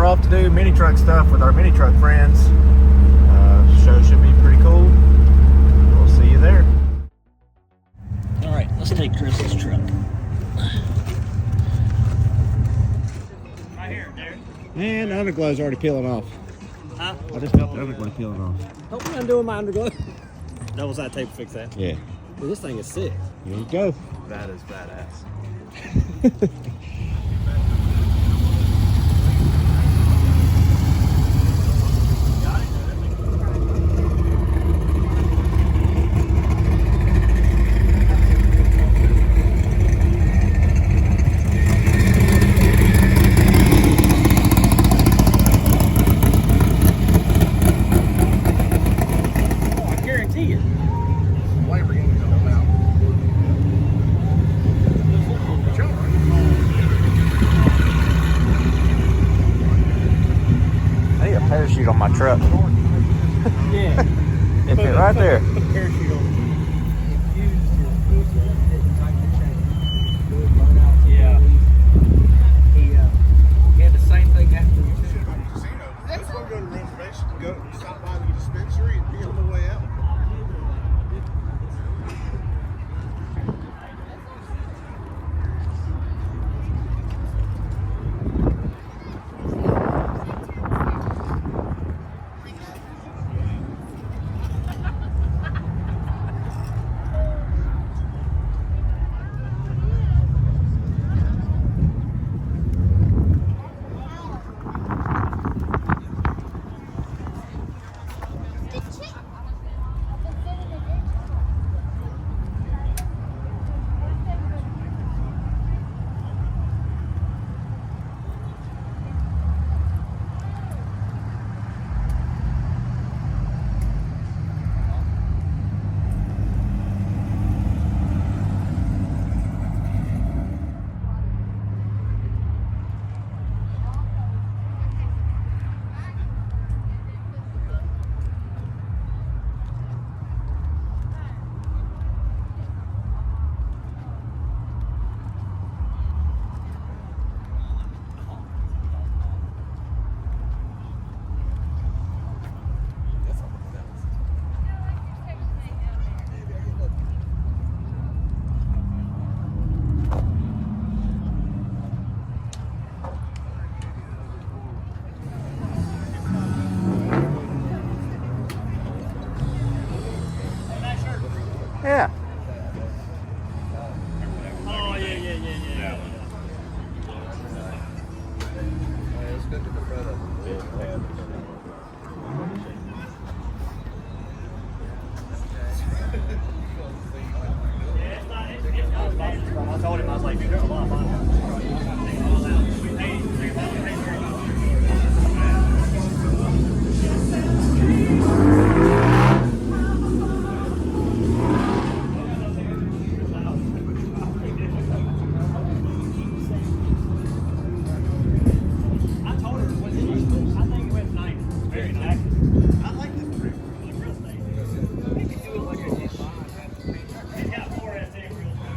we're off to do mini truck stuff with our mini truck friends. Show should be pretty cool. We'll see you there. All right, let's take Chris's truck. Right here, Derek. And the underglow's already peeling off. Huh? I just felt the underglow peeling off. Hope I'm doing my underglow. Double side tape to fix that. Yeah. Dude, this thing is sick. Here you go. That is badass. Parachute on my truck. Yeah. It fit right there. Put a parachute on. Yeah. He had the same thing happen. Let's go to the reservation, go stop by the dispensary and be on the way out. Yeah. Oh, yeah. Let's go to the front of it. I told him, I was like, dude, there's a lot of fun. I told her, I think it went nice. Very nice. I like this trip. Real estate. You can do it like a it's got 4 SX real estate.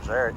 Eric.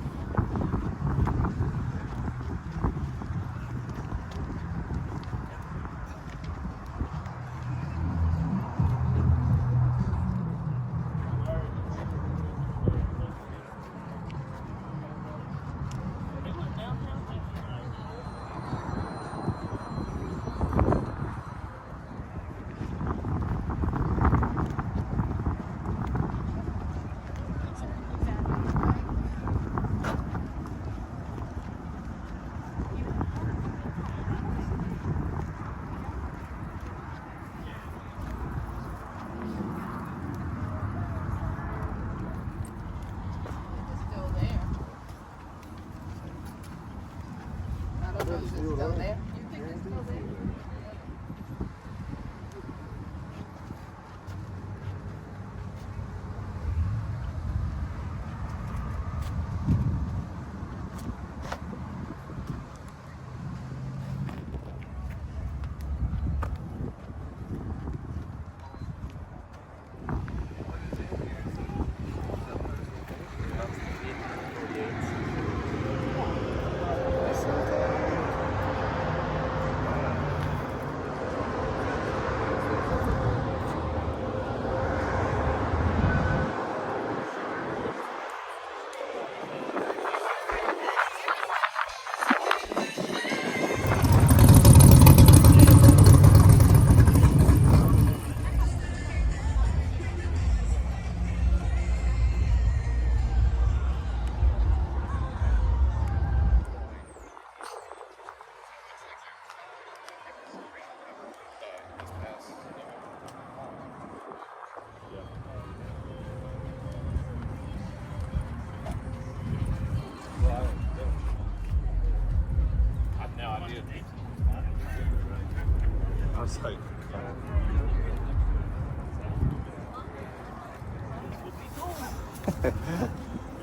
I was like,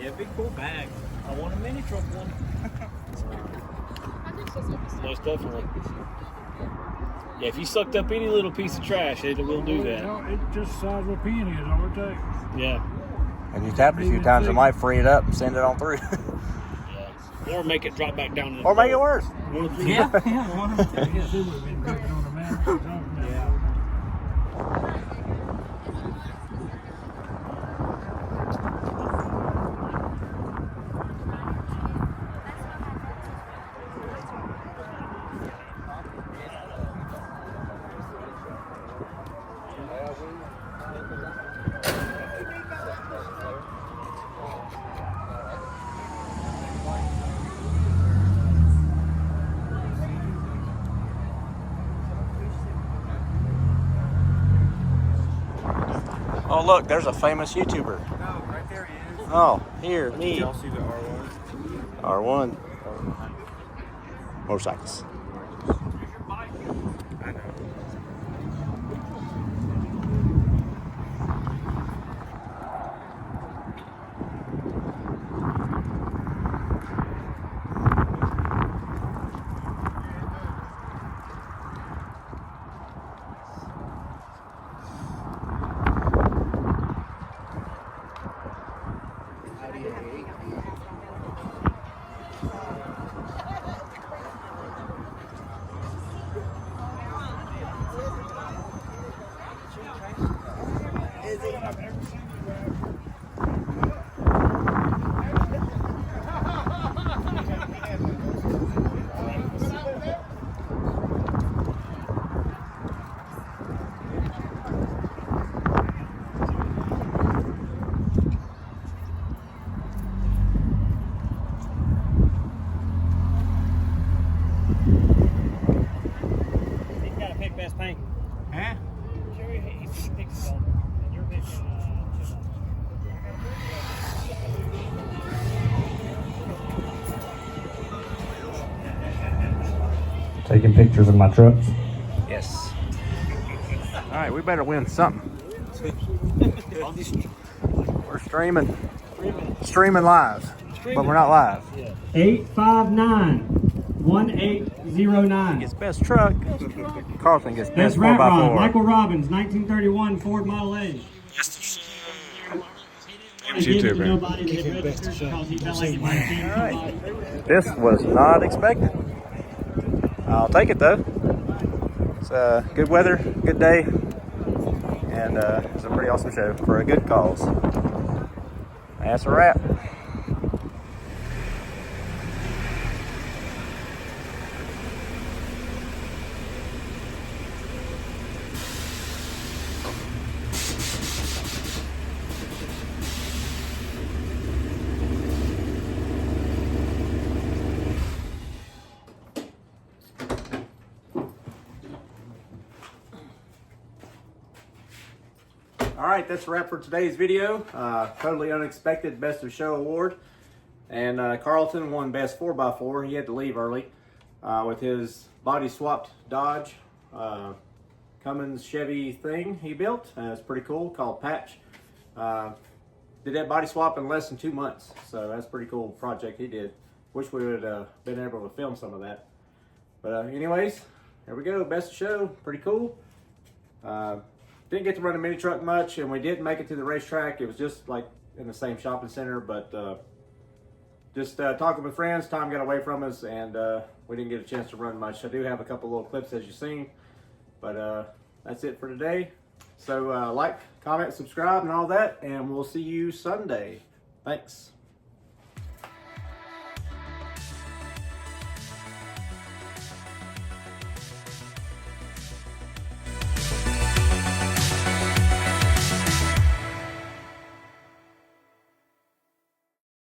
Yeah, big cool bag. I want a mini truck one. Most definitely. Yeah, if you sucked up any little piece of trash, it will do that. It's just the size of a penny is all it takes. Yeah. And you tap it a few times, it might free it up and send it on through. Yeah. Or make it drop back down. Or make it worse. Yeah. I guess it would have been dripping on the man. Yeah. Oh, look, there's a famous YouTuber. no, right there he is. Oh, here, me. Did y'all see the R1? R1. Motorcycles. I know. He's got to pick best paint. Huh? He picks all. And you're picking. Taking pictures of my trucks. Yes. All right, we better win something. We're streaming live, but we're not live. 859-1809. Gets best truck. Carlton gets best That's Rat Rod, 4x4. Michael Robbins, 1931 Ford Model A. YouTuber. Nobody that had registered because he felt like he might have seen somebody. This was not expected. I'll take it though. It's good weather, good day, and it's a pretty awesome show for a good cause. That's a wrap. All right, that's a wrap for today's video. Totally unexpected Best of Show award. And Carlton won Best 4x4. He had to leave early with his body swapped Dodge Cummins Chevy thing he built. It's pretty cool, called Patch. Did that body swap in less than 2 months. So that's a pretty cool project he did. Wish we would have been able to film some of that. But anyways, there we go, Best of Show, pretty cool. Didn't get to run a mini truck much, and we didn't make it to the racetrack. It was just like in the same shopping center, but just talking with friends, time got away from us, and we didn't get a chance to run much. I do have a couple little clips as you've seen, but that's it for today. So like, comment, subscribe, and all that, and we'll see you Sunday. Thanks.